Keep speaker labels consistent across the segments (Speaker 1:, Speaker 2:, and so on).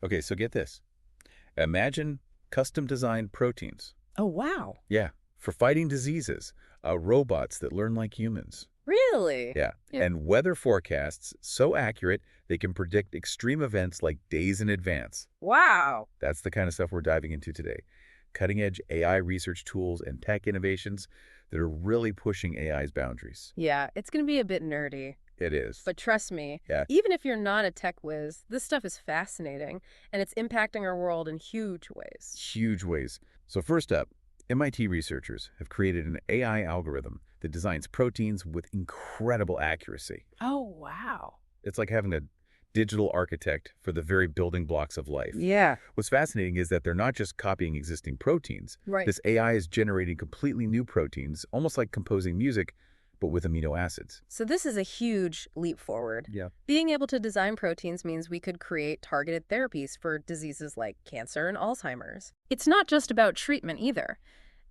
Speaker 1: Okay, so get this. Imagine custom-designed proteins.
Speaker 2: Oh, wow.
Speaker 1: Yeah, for fighting diseases, robots that learn like humans.
Speaker 2: Really?
Speaker 1: Yeah,
Speaker 2: Yeah.
Speaker 1: and weather forecasts so accurate they can predict extreme events like days in advance.
Speaker 2: Wow.
Speaker 1: That's the kind of stuff we're diving into today. Cutting-edge AI research tools and tech innovations that are really pushing AI's boundaries.
Speaker 2: Yeah, it's going to be a bit nerdy.
Speaker 1: It is.
Speaker 2: But trust me,
Speaker 1: Yeah,
Speaker 2: even if you're not a tech whiz, this stuff is fascinating, and it's impacting our world in huge ways.
Speaker 1: huge ways. So first up, MIT researchers have created an AI algorithm that designs proteins with incredible accuracy.
Speaker 2: Oh, wow.
Speaker 1: It's like having a digital architect for the very building blocks of life.
Speaker 2: Yeah.
Speaker 1: What's fascinating is that they're not just copying existing proteins.
Speaker 2: Right.
Speaker 1: This AI is generating completely new proteins, almost like composing music, but with amino acids.
Speaker 2: So this is a huge leap forward.
Speaker 1: Yeah.
Speaker 2: Being able to design proteins means we could create targeted therapies for diseases like cancer and Alzheimer's. It's not just about treatment either.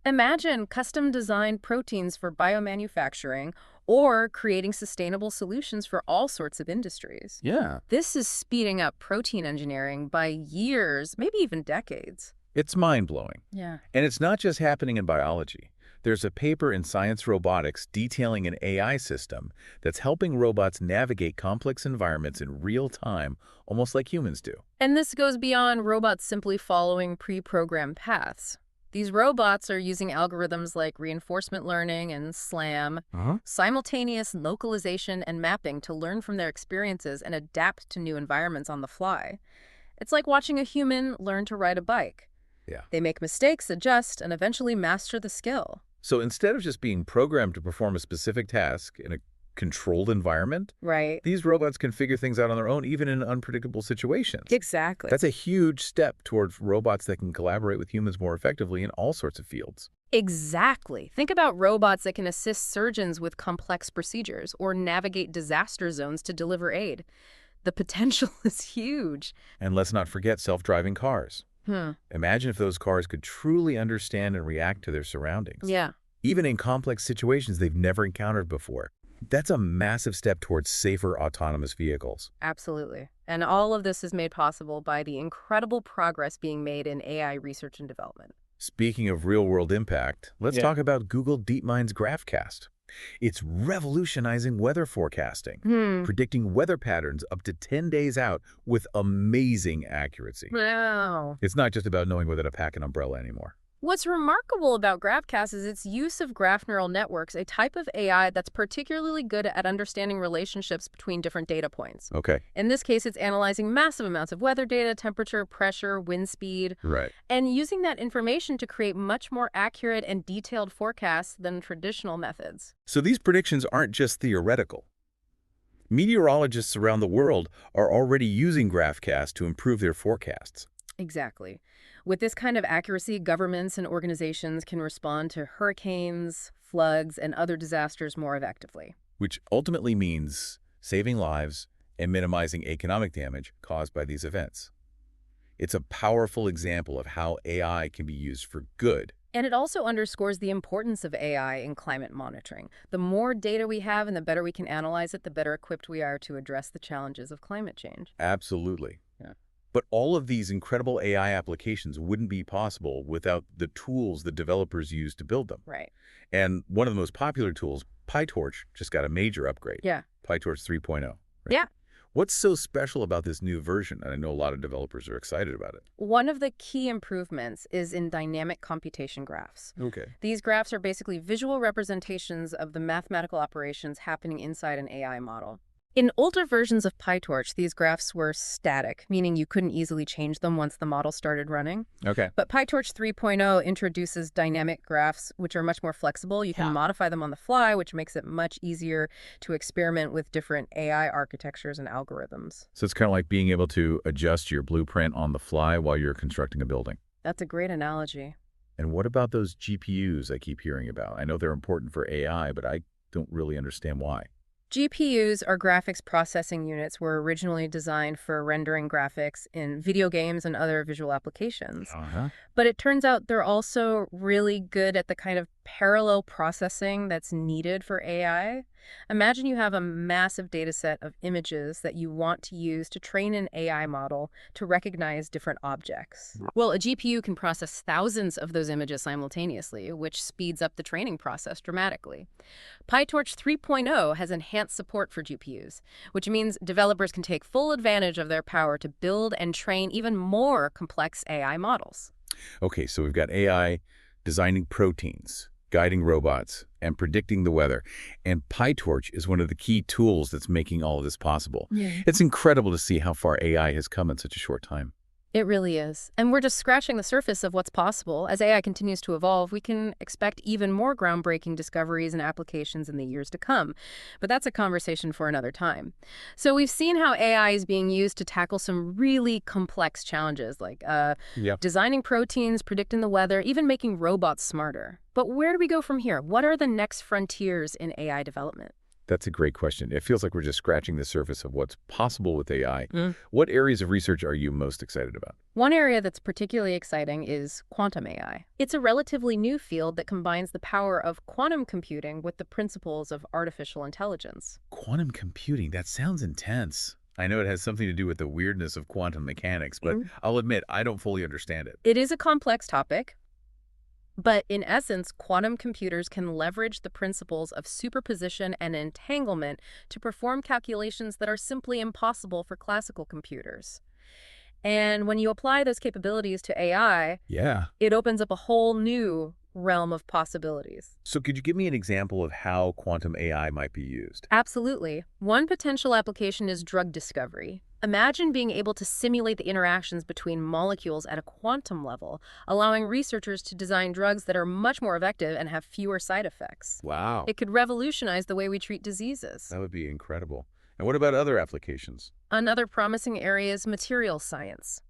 Speaker 2: Imagine custom-designed proteins for biomanufacturing or creating sustainable solutions for all sorts of industries.
Speaker 1: Yeah.
Speaker 2: This is speeding up protein engineering by years, maybe even decades.
Speaker 1: It's mind-blowing.
Speaker 2: Yeah.
Speaker 1: And it's not just happening in biology. There's a paper in Science Robotics detailing an AI system that's helping robots navigate complex environments in real time, almost like humans do.
Speaker 2: And this goes beyond robots simply following pre-programmed paths. These robots are using algorithms like reinforcement learning and SLAM, simultaneous localization and mapping to learn from their experiences and adapt to new environments on the fly. It's like watching a human learn to ride a bike.
Speaker 1: Yeah.
Speaker 2: They make mistakes, adjust, and eventually master the skill.
Speaker 1: So instead of just being programmed to perform a specific task in a controlled environment,
Speaker 2: Right.
Speaker 1: these robots can figure things out on their own, even in unpredictable situations.
Speaker 2: Exactly.
Speaker 1: That's a huge step toward robots that can collaborate with humans more effectively in all sorts of fields.
Speaker 2: Exactly. Think about robots that can assist surgeons with complex procedures or navigate disaster zones to deliver aid. The potential is huge.
Speaker 1: And let's not forget self-driving cars.
Speaker 2: Hmm.
Speaker 1: Imagine if those cars could truly understand and react to their surroundings,
Speaker 2: Yeah.
Speaker 1: even in complex situations they've never encountered before. That's a massive step towards safer autonomous vehicles.
Speaker 2: Absolutely. And all of this is made possible by the incredible progress being made in AI research and development.
Speaker 1: Speaking of real-world impact, let's
Speaker 2: Yeah.
Speaker 1: talk about Google DeepMind's GraphCast. It's revolutionizing weather forecasting, predicting weather patterns up to 10 days out with amazing accuracy.
Speaker 2: Wow.
Speaker 1: It's not just about knowing whether to pack an umbrella anymore.
Speaker 2: What's remarkable about GraphCast is its use of graph neural networks, a type of AI that's particularly good at understanding relationships between different data points.
Speaker 1: Okay.
Speaker 2: In this case, it's analyzing massive amounts of weather data, temperature, pressure, wind speed,
Speaker 1: Right.
Speaker 2: and using that information to create much more accurate and detailed forecasts than traditional methods.
Speaker 1: So these predictions aren't just theoretical. Meteorologists around the world are already using GraphCast to improve their forecasts.
Speaker 2: Exactly. With this kind of accuracy, governments and organizations can respond to hurricanes, floods, and other disasters more effectively.
Speaker 1: Which ultimately means saving lives and minimizing economic damage caused by these events. It's a powerful example of how AI can be used for good.
Speaker 2: And it also underscores the importance of AI in climate monitoring. The more data we have and the better we can analyze it, the better equipped we are to address the challenges of climate change.
Speaker 1: Absolutely.
Speaker 2: Yeah.
Speaker 1: But all of these incredible AI applications wouldn't be possible without the tools the developers use to build them.
Speaker 2: Right.
Speaker 1: And one of the most popular tools, PyTorch, just got a major upgrade.
Speaker 2: Yeah.
Speaker 1: PyTorch 3.0. Right?
Speaker 2: Yeah.
Speaker 1: What's so special about this new version? And I know a lot of developers are excited about it.
Speaker 2: One of the key improvements is in dynamic computation graphs.
Speaker 1: Okay.
Speaker 2: These graphs are basically visual representations of the mathematical operations happening inside an AI model. In older versions of PyTorch, these graphs were static, meaning you couldn't easily change them once the model started running.
Speaker 1: Okay.
Speaker 2: But PyTorch 3.0 introduces dynamic graphs, which are much more flexible. You can modify them on the fly, which makes it much easier to experiment with different AI architectures and algorithms.
Speaker 1: So it's kind of like being able to adjust your blueprint on the fly while you're constructing a building.
Speaker 2: That's a great analogy.
Speaker 1: And what about those GPUs I keep hearing about? I know they're important for AI, but I don't really understand why.
Speaker 2: GPUs, or graphics processing units, were originally designed for rendering graphics in video games and other visual applications. But it turns out they're also really good at the kind of parallel processing that's needed for AI. Imagine you have a massive data set of images that you want to use to train an AI model to recognize different objects. Well, a GPU can process thousands of those images simultaneously, which speeds up the training process dramatically. PyTorch 3.0 has enhanced support for GPUs, which means developers can take full advantage of their power to build and train even more complex AI models.
Speaker 1: Okay, so we've got AI designing proteins, guiding robots, and predicting the weather. And PyTorch is one of the key tools that's making all of this possible.
Speaker 2: Yeah.
Speaker 1: It's incredible to see how far AI has come in such a short time.
Speaker 2: It really is. And we're just scratching the surface of what's possible. As AI continues to evolve, we can expect even more groundbreaking discoveries and applications in the years to come. But that's a conversation for another time. So we've seen how AI is being used to tackle some really complex challenges like
Speaker 1: Yeah.
Speaker 2: designing proteins, predicting the weather, even making robots smarter. But where do we go from here? What are the next frontiers in AI development?
Speaker 1: That's a great question. It feels like we're just scratching the surface of what's possible with AI. What areas of research are you most excited about?
Speaker 2: One area that's particularly exciting is quantum AI. It's a relatively new field that combines the power of quantum computing with the principles of artificial intelligence.
Speaker 1: Quantum computing, that sounds intense. I know it has something to do with the weirdness of quantum mechanics, but I'll admit I don't fully understand it.
Speaker 2: It is a complex topic, but in essence, quantum computers can leverage the principles of superposition and entanglement to perform calculations that are simply impossible for classical computers. And when you apply those capabilities to AI,
Speaker 1: Yeah.
Speaker 2: it opens up a whole new realm of possibilities.
Speaker 1: So could you give me an example of how quantum AI might be used?
Speaker 2: Absolutely. One potential application is drug discovery. Imagine being able to simulate the interactions between molecules at a quantum level, allowing researchers to design drugs that are much more effective and have fewer side effects.
Speaker 1: Wow.
Speaker 2: It could revolutionize the way we treat diseases.
Speaker 1: That would be incredible. And what about other applications?
Speaker 2: Another promising area is material science.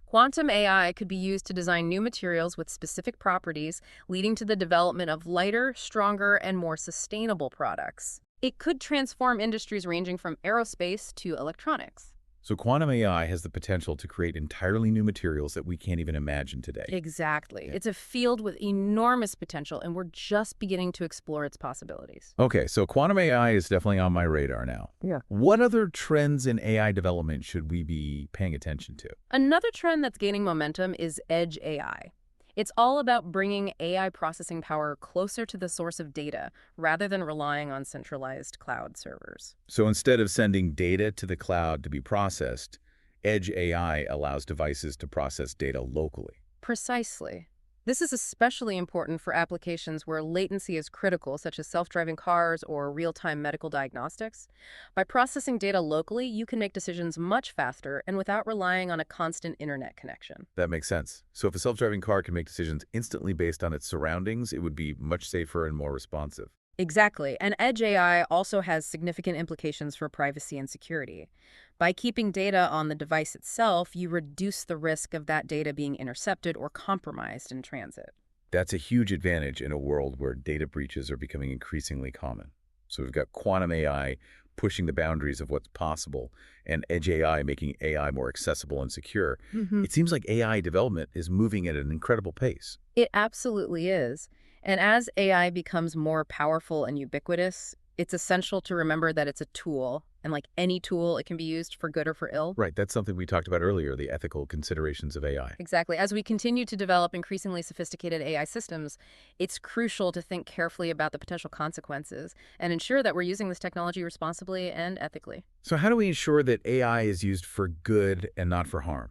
Speaker 2: Quantum AI could be used to design new materials with specific properties, leading to the development of lighter, stronger, and more sustainable products. It could transform industries ranging from aerospace to electronics.
Speaker 1: So quantum AI has the potential to create entirely new materials that we can't even imagine today.
Speaker 2: Exactly.
Speaker 1: Yeah.
Speaker 2: It's a field with enormous potential, and we're just beginning to explore its possibilities.
Speaker 1: Okay, so quantum AI is definitely on my radar now.
Speaker 2: Yeah.
Speaker 1: What other trends in AI development should we be paying attention to?
Speaker 2: Another trend that's gaining momentum is edge AI. It's all about bringing AI processing power closer to the source of data rather than relying on centralized cloud servers.
Speaker 1: So instead of sending data to the cloud to be processed, edge AI allows devices to process data locally.
Speaker 2: Precisely. This is especially important for applications where latency is critical, such as self-driving cars or real-time medical diagnostics. By processing data locally, you can make decisions much faster and without relying on a constant internet connection.
Speaker 1: That makes sense. So if a self-driving car can make decisions instantly based on its surroundings, it would be much safer and more responsive.
Speaker 2: Exactly. And edge AI also has significant implications for privacy and security. By keeping data on the device itself, you reduce the risk of that data being intercepted or compromised in transit.
Speaker 1: That's a huge advantage in a world where data breaches are becoming increasingly common. So we've got quantum AI pushing the boundaries of what's possible and edge AI making AI more accessible and secure. It seems like AI development is moving at an incredible pace.
Speaker 2: It absolutely is. And as AI becomes more powerful and ubiquitous, it's essential to remember that it's a tool. And like any tool, it can be used for good or for ill.
Speaker 1: Right, that's something we talked about earlier, the ethical considerations of AI.
Speaker 2: Exactly. As we continue to develop increasingly sophisticated AI systems, it's crucial to think carefully about the potential consequences and ensure that we're using this technology responsibly and ethically.
Speaker 1: So how do we ensure that AI is used for good and not for harm?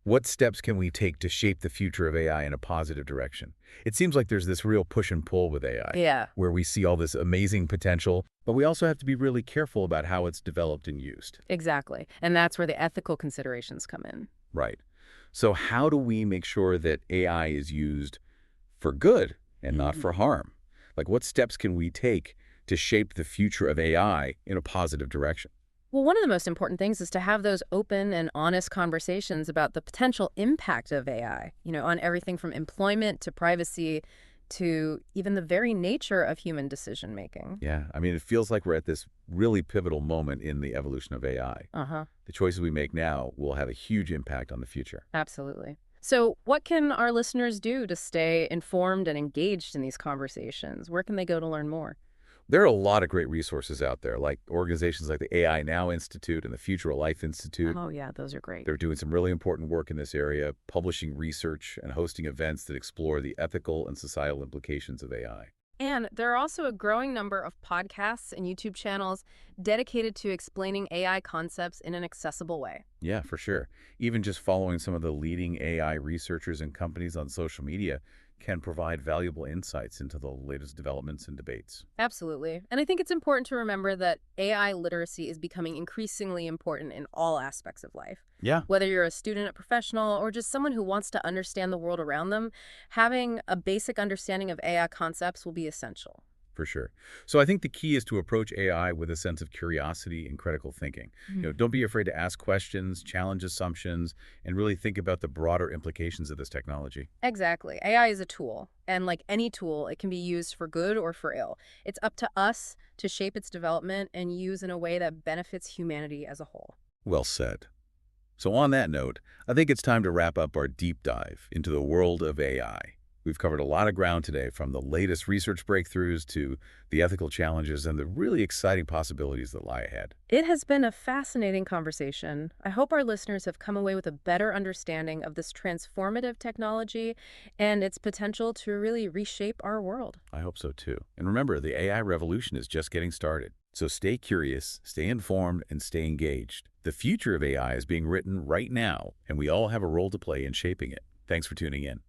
Speaker 1: What steps can we take to shape the future of AI in a positive direction? It seems like there's this real push and pull with AI,
Speaker 2: Yeah.
Speaker 1: where we see all this amazing potential, but we also have to be really careful about how it's developed and used.
Speaker 2: Exactly. And that's where the ethical considerations come in.
Speaker 1: Right. So how do we make sure that AI is used for good and not for harm? Like what steps can we take to shape the future of AI in a positive direction?
Speaker 2: Well, one of the most important things is to have those open and honest conversations about the potential impact of AI, on everything from employment to privacy to even the very nature of human decision making.
Speaker 1: Yeah, I mean, it feels like we're at this really pivotal moment in the evolution of AI.
Speaker 2: Uh-huh.
Speaker 1: The choices we make now will have a huge impact on the future.
Speaker 2: Absolutely. So, what can our listeners do to stay informed and engaged in these conversations? Where can they go to learn more?
Speaker 1: There are a lot of great resources out there, like organizations like the AI Now Institute and the Future of Life Institute.
Speaker 2: Oh, yeah, those are great.
Speaker 1: They're doing some really important work in this area, publishing research and hosting events that explore the ethical and societal implications of AI.
Speaker 2: And there are also a growing number of podcasts and YouTube channels dedicated to explaining AI concepts in an accessible way.
Speaker 1: Yeah, for sure. Even just following some of the leading AI researchers and companies on social media can provide valuable insights into the latest developments and debates.
Speaker 2: Absolutely. And I think it's important to remember that AI literacy is becoming increasingly important in all aspects of life.
Speaker 1: Yeah,
Speaker 2: Whether you're a student, a professional, or just someone who wants to understand the world around them, having a basic understanding of AI concepts will be essential.
Speaker 1: for sure. So I think the key is to approach AI with a sense of curiosity and critical thinking. Don't be afraid to ask questions, challenge assumptions, and really think about the broader implications of this technology.
Speaker 2: Exactly. AI is a tool, and like any tool, it can be used for good or for ill. It's up to us to shape its development and use in a way that benefits humanity as a whole.
Speaker 1: Well said. So on that note, I think it's time to wrap up our deep dive into the world of AI. We've covered a lot of ground today, from the latest research breakthroughs to the ethical challenges and the really exciting possibilities that lie ahead.
Speaker 2: It has been a fascinating conversation. I hope our listeners have come away with a better understanding of this transformative technology and its potential to really reshape our world.
Speaker 1: I hope so too. And remember, the AI revolution is just getting started. So stay curious, stay informed, and stay engaged. The future of AI is being written right now, and we all have a role to play in shaping it. Thanks for tuning in.